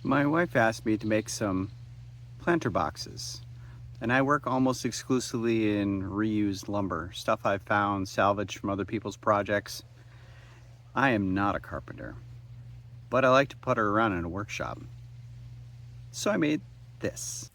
My wife asked me to make some planter boxes, and I work almost exclusively in reused lumber, stuff I've found salvaged from other people's projects. I am not a carpenter, but I like to putter around in a workshop. So I made this.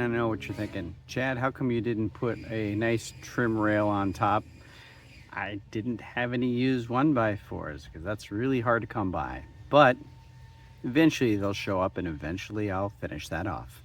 I know what you're thinking. Chad, how come you didn't put a nice trim rail on top? I didn't have any used 1x4s because that's really hard to come by. But eventually they'll show up and eventually I'll finish that off.